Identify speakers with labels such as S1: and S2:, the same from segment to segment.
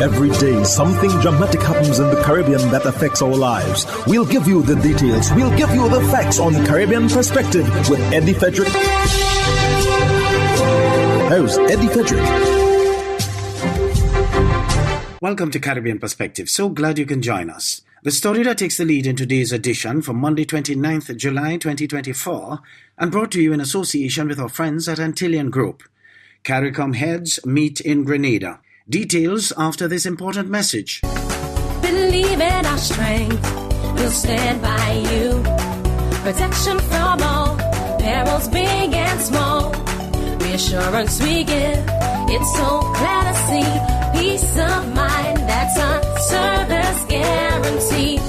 S1: Every day, something dramatic happens in the Caribbean that affects our lives. We'll give you the details. We'll give you the facts on Caribbean Perspective with Eddie Frederick. Host Eddie Frederick.
S2: Welcome to Caribbean Perspective. So glad you can join us. The story that takes the lead in today's edition for Monday 29th July 2024 and brought to you in association with our friends at Antillean Group. CARICOM Heads meet in Grenada. Details after this important message.
S3: Believe in our strength, we'll stand by you. Protection from all, perils big and small. Reassurance we give, it's so glad to see. Peace of mind, that's our service guarantee.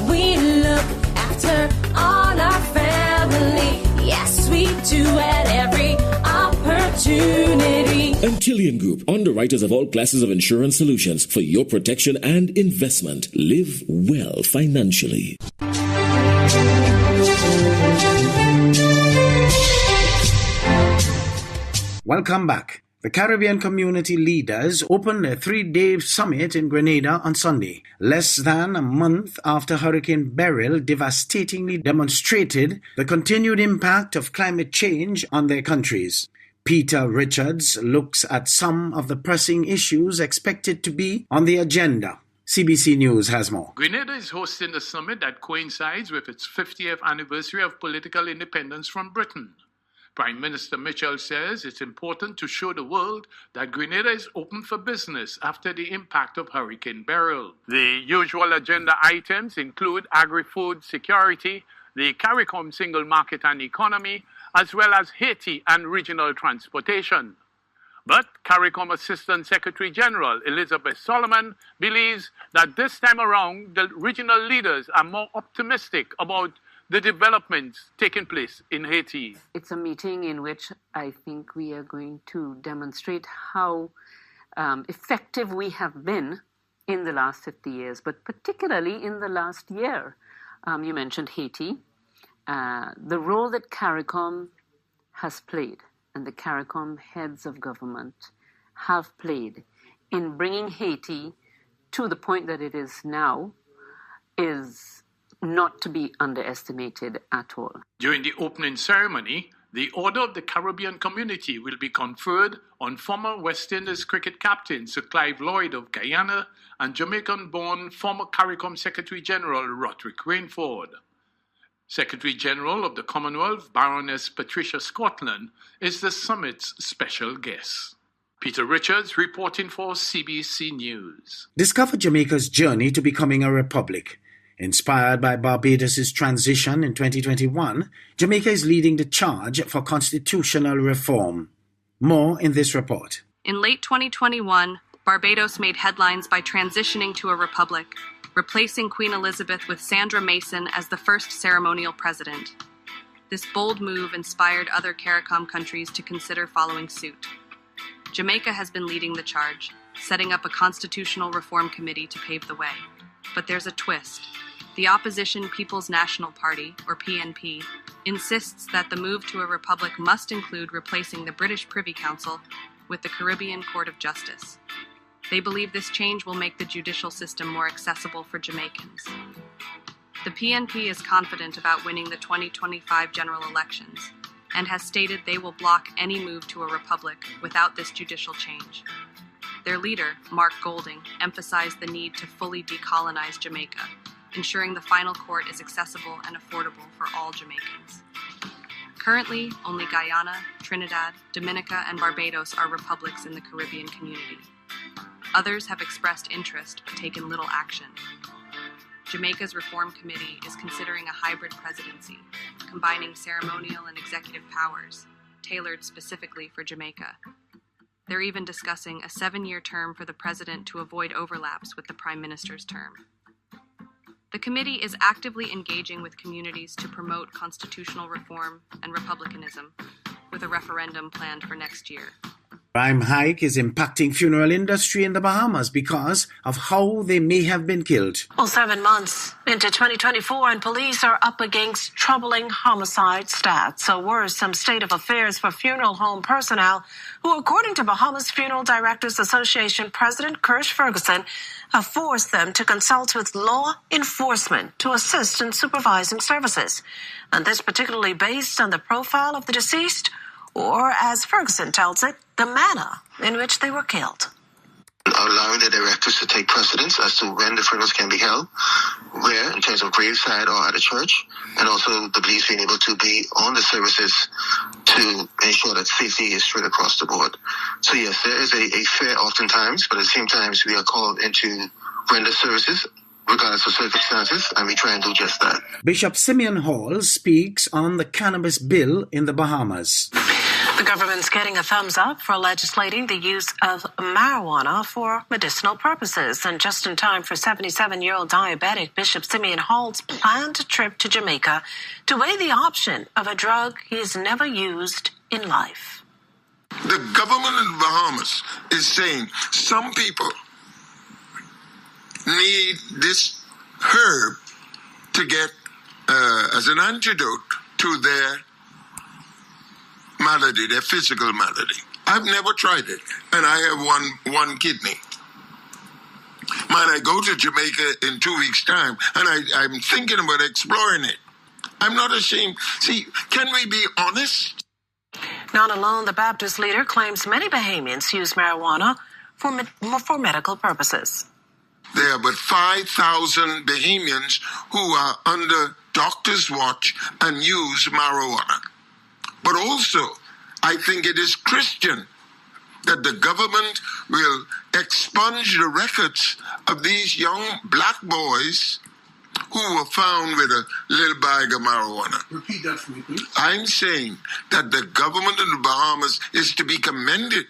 S3: We look after all our family. Yes, we do at every opportunity.
S4: Antillean Group, underwriters of all classes of insurance solutions for your protection and investment. Live well financially.
S2: Welcome back. The Caribbean community leaders opened a 3-day summit in Grenada on Sunday, less than a month after Hurricane Beryl devastatingly demonstrated the continued impact of climate change on their countries. Peter Richards looks at some of the pressing issues expected to be on the agenda. CBC News has more.
S5: Grenada is hosting the summit that coincides with its 50th anniversary of political independence from Britain. Prime Minister Mitchell says it's important to show the world that Grenada is open for business after the impact of Hurricane Beryl. The usual agenda items include agri-food security, the CARICOM single market and economy, as well as Haiti and regional transportation. But CARICOM Assistant Secretary General Elizabeth Solomon believes that this time around the regional leaders are more optimistic about the developments taking place in Haiti.
S6: It's a meeting in which I think we are going to demonstrate how effective we have been in the last 50 years, but particularly in the last year. You mentioned Haiti. The role that CARICOM has played and the CARICOM heads of government have played in bringing Haiti to the point that it is now is not to be underestimated at all.
S5: During the opening ceremony, the Order of the Caribbean Community will be conferred on former West Indies cricket captain Sir Clive Lloyd of Guyana and Jamaican-born former CARICOM Secretary General Roderick Rainford. Secretary General of the Commonwealth, Baroness Patricia Scotland, is the summit's special guest. Peter Richards reporting for CBC News.
S2: Discover Jamaica's journey to becoming a republic. Inspired by Barbados' transition in 2021, Jamaica is leading the charge for constitutional reform. More in this report.
S7: In late 2021, Barbados made headlines by transitioning to a republic, replacing Queen Elizabeth with Sandra Mason as the first ceremonial president. This bold move inspired other CARICOM countries to consider following suit. Jamaica has been leading the charge, setting up a constitutional reform committee to pave the way. But there's a twist. The opposition People's National Party, or PNP, insists that the move to a republic must include replacing the British Privy Council with the Caribbean Court of Justice. They believe this change will make the judicial system more accessible for Jamaicans. The PNP is confident about winning the 2025 general elections and has stated they will block any move to a republic without this judicial change. Their leader, Mark Golding, emphasized the need to fully decolonize Jamaica, ensuring the final court is accessible and affordable for all Jamaicans. Currently, only Guyana, Trinidad, Dominica, and Barbados are republics in the Caribbean community. Others have expressed interest but taken little action. Jamaica's Reform Committee is considering a hybrid presidency, combining ceremonial and executive powers, tailored specifically for Jamaica. They're even discussing a 7-year term for the president to avoid overlaps with the prime minister's term. The committee is actively engaging with communities to promote constitutional reform and republicanism, with a referendum planned for next year.
S2: Crime hike is impacting funeral industry in the Bahamas because of how they may have been killed.
S8: Well, 7 months into 2024 and police are up against troubling homicide stats. A worrisome state of affairs for funeral home personnel who, according to Bahamas Funeral Directors Association President Kirsch Ferguson, have forced them to consult with law enforcement to assist in supervising services. And this particularly based on the profile of the deceased, or as Ferguson tells it, the manner in which they were killed.
S9: Allowing the directors to take precedence as to when the funerals can be held, where, in terms of graveside or at a church, and also the police being able to be on the services to ensure that safety is straight across the board. So yes, there is a fear oftentimes, but at the same time we are called into render services regardless of circumstances, and we try and do just that.
S2: Bishop Simeon Hall speaks on the cannabis bill in the Bahamas.
S8: The government's getting a thumbs up for legislating the use of marijuana for medicinal purposes. And just in time for 77-year-old diabetic Bishop Simeon Hall's planned trip to Jamaica to weigh the option of a drug he has never used in life.
S10: The government in the Bahamas is saying some people need this herb to get as an antidote to their malady, their physical malady. I've never tried it, and I have one kidney. Man, I go to Jamaica in 2 weeks' time, and I'm thinking about exploring it. I'm not ashamed. See, can we be honest?
S8: Not alone, the Baptist leader claims many Bahamians use marijuana for medical purposes.
S10: There are but 5,000 Bahamians who are under doctor's watch and use marijuana. But also, I think it is Christian that the government will expunge the records of these young black boys who were found with a little bag of marijuana.
S9: Repeat that for me, please.
S10: I'm saying that the government of the Bahamas is to be commended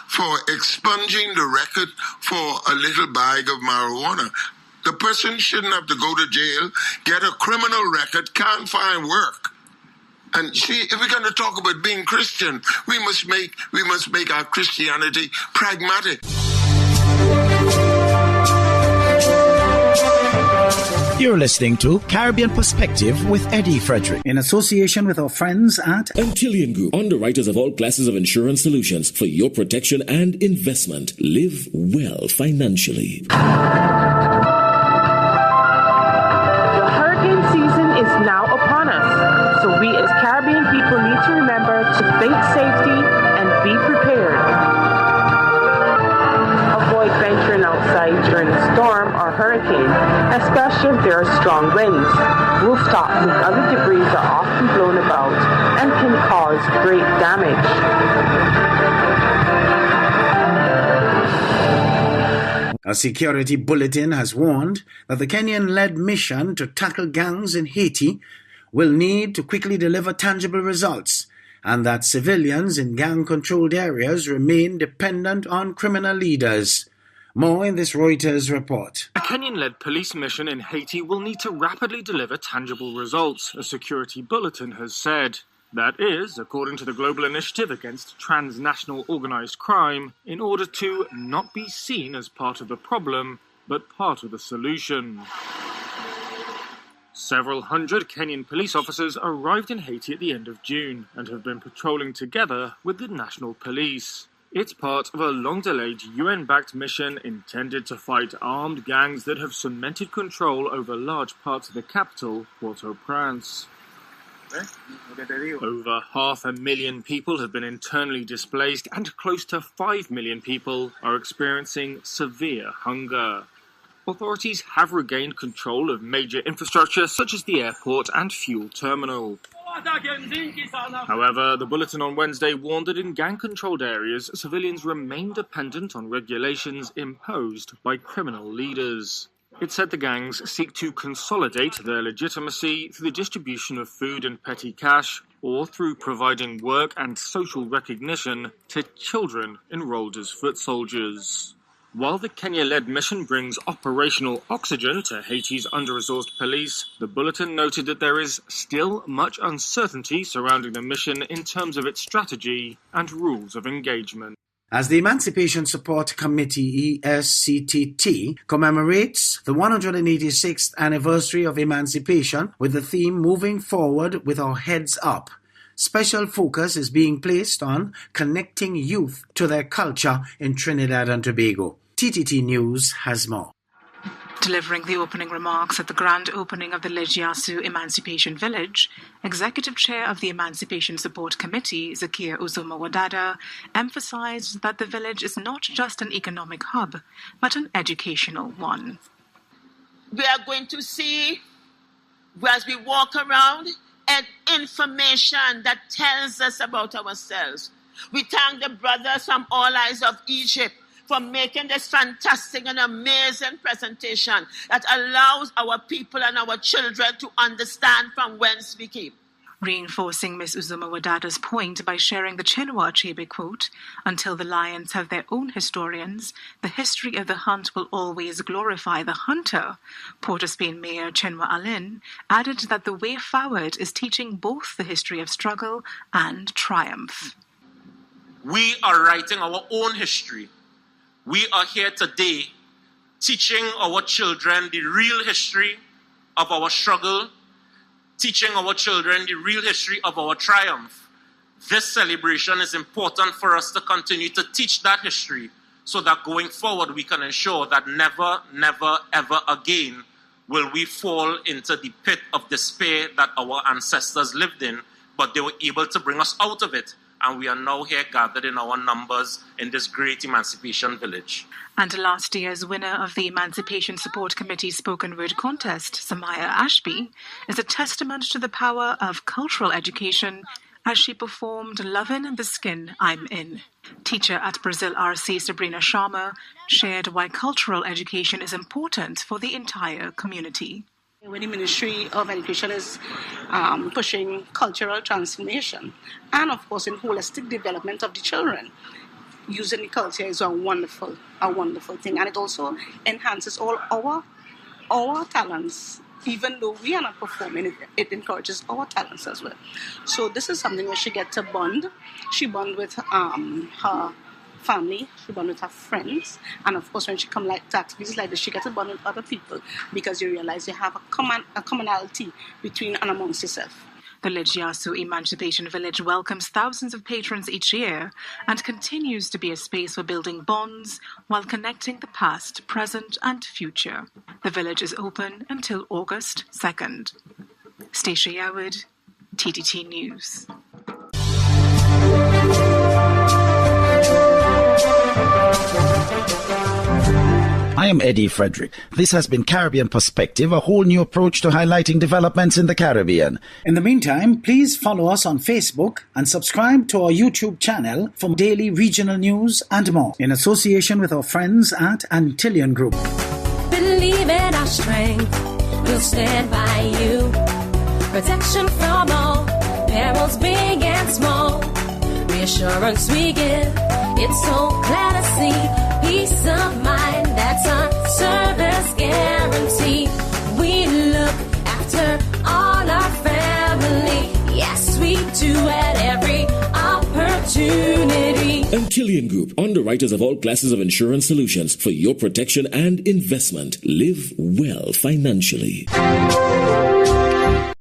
S10: for expunging the record for a little bag of marijuana. The person shouldn't have to go to jail, get a criminal record, can't find work. And see, if we're going to talk about being Christian, we must make our Christianity pragmatic.
S1: You're listening to Caribbean Perspective with Eddie Frederick,
S2: in association with our friends at
S4: Antillian Group, underwriters of all classes of insurance solutions for your protection and investment. Live well financially.
S11: The hurricane season is now upon us, so we as Caribbean people need to remember to think safety and be prepared. Avoid venturing outside during a storm or hurricane, especially if there are strong winds. Rooftops and other debris are often blown about and can cause great damage.
S2: A security bulletin has warned that the Kenyan Le Mission to tackle gangs in Haiti will need to quickly deliver tangible results, and that civilians in gang-controlled areas remain dependent on criminal leaders. More in this Reuters report.
S12: A Kenyan-led police mission in Haiti will need to rapidly deliver tangible results, a security bulletin has said. That is, according to the Global Initiative Against Transnational Organized Crime, in order to not be seen as part of the problem, but part of the solution. Several hundred Kenyan police officers arrived in Haiti at the end of June and have been patrolling together with the national police. It's part of a long-delayed UN-backed mission intended to fight armed gangs that have cemented control over large parts of the capital, Port-au-Prince. Over 500,000 people have been internally displaced and close to 5 million people are experiencing severe hunger. Authorities have regained control of major infrastructure such as the airport and fuel terminal. However, the bulletin on Wednesday warned that in gang-controlled areas, civilians remain dependent on regulations imposed by criminal leaders. It said the gangs seek to consolidate their legitimacy through the distribution of food and petty cash, or through providing work and social recognition to children enrolled as foot soldiers. While the Kenya-led mission brings operational oxygen to Haiti's under-resourced police, the bulletin noted that there is still much uncertainty surrounding the mission in terms of its strategy and rules of engagement.
S2: As the Emancipation Support Committee ESCTT commemorates the 186th anniversary of emancipation with the theme Moving Forward with Our Heads Up, special focus is being placed on connecting youth to their culture in Trinidad and Tobago. TTT News has more.
S13: Delivering the opening remarks at the grand opening of the Legiasu Emancipation Village, Executive Chair of the Emancipation Support Committee, Zakir Uzoma-Wadada, emphasized that the village is not just an economic hub, but an educational one.
S14: We are going to see, as we walk around, information that tells us about ourselves. We thank the brothers from All Eyes of Egypt for making this fantastic and amazing presentation that allows our people and our children to understand from whence we came.
S13: Reinforcing Ms. Uzoma-Wadada's point by sharing the Chinua Achebe quote, "Until the lions have their own historians, the history of the hunt will always glorify the hunter," Port of Spain Mayor Chinua Alin added that the way forward is teaching both the history of struggle and triumph.
S15: We are writing our own history. We are here today teaching our children the real history of our struggle, teaching our children the real history of our triumph. This celebration is important for us to continue to teach that history so that going forward we can ensure that never, never, ever again will we fall into the pit of despair that our ancestors lived in, but they were able to bring us out of it. And we are now here gathered in our numbers in this great Emancipation Village.
S13: And last year's winner of the Emancipation Support Committee Spoken Word Contest, Samaya Ashby, is a testament to the power of cultural education as she performed Lovin' the Skin I'm In. Teacher at Brazil RC Sabrina Sharma shared why cultural education is important for the entire community.
S16: When the Ministry of Education is pushing cultural transformation and, of course, in holistic development of the children, using the culture is a wonderful thing. And it also enhances all our talents. Even though we are not performing, it encourages our talents as well. So this is something where she gets to bond. She bonds with her family, she bond with her friends, and of course when she come like to activities like this, she gets to bond with other people because you realize you have a commonality between and amongst yourself.
S13: The Legiasu Emancipation Village welcomes thousands of patrons each year and continues to be a space for building bonds while connecting the past, present and future. The village is open until August 2nd. Stacia Yoward, TTT News.
S17: I am Eddie Frederick. This has been Caribbean Perspective, a whole new approach to highlighting developments in the Caribbean.
S2: In the meantime, please follow us on Facebook and subscribe to our YouTube channel for daily regional news and more, in association with our friends at Antillean Group.
S3: Believe in our strength, we'll stand by you. Protection from all perils big and small. Reassurance we give, it's so clear to see. Peace of mind, that's our service guarantee. We look after all our family. Yes, we do at every opportunity.
S4: Antillean Group, underwriters of all classes of insurance solutions for your protection and investment. Live well financially.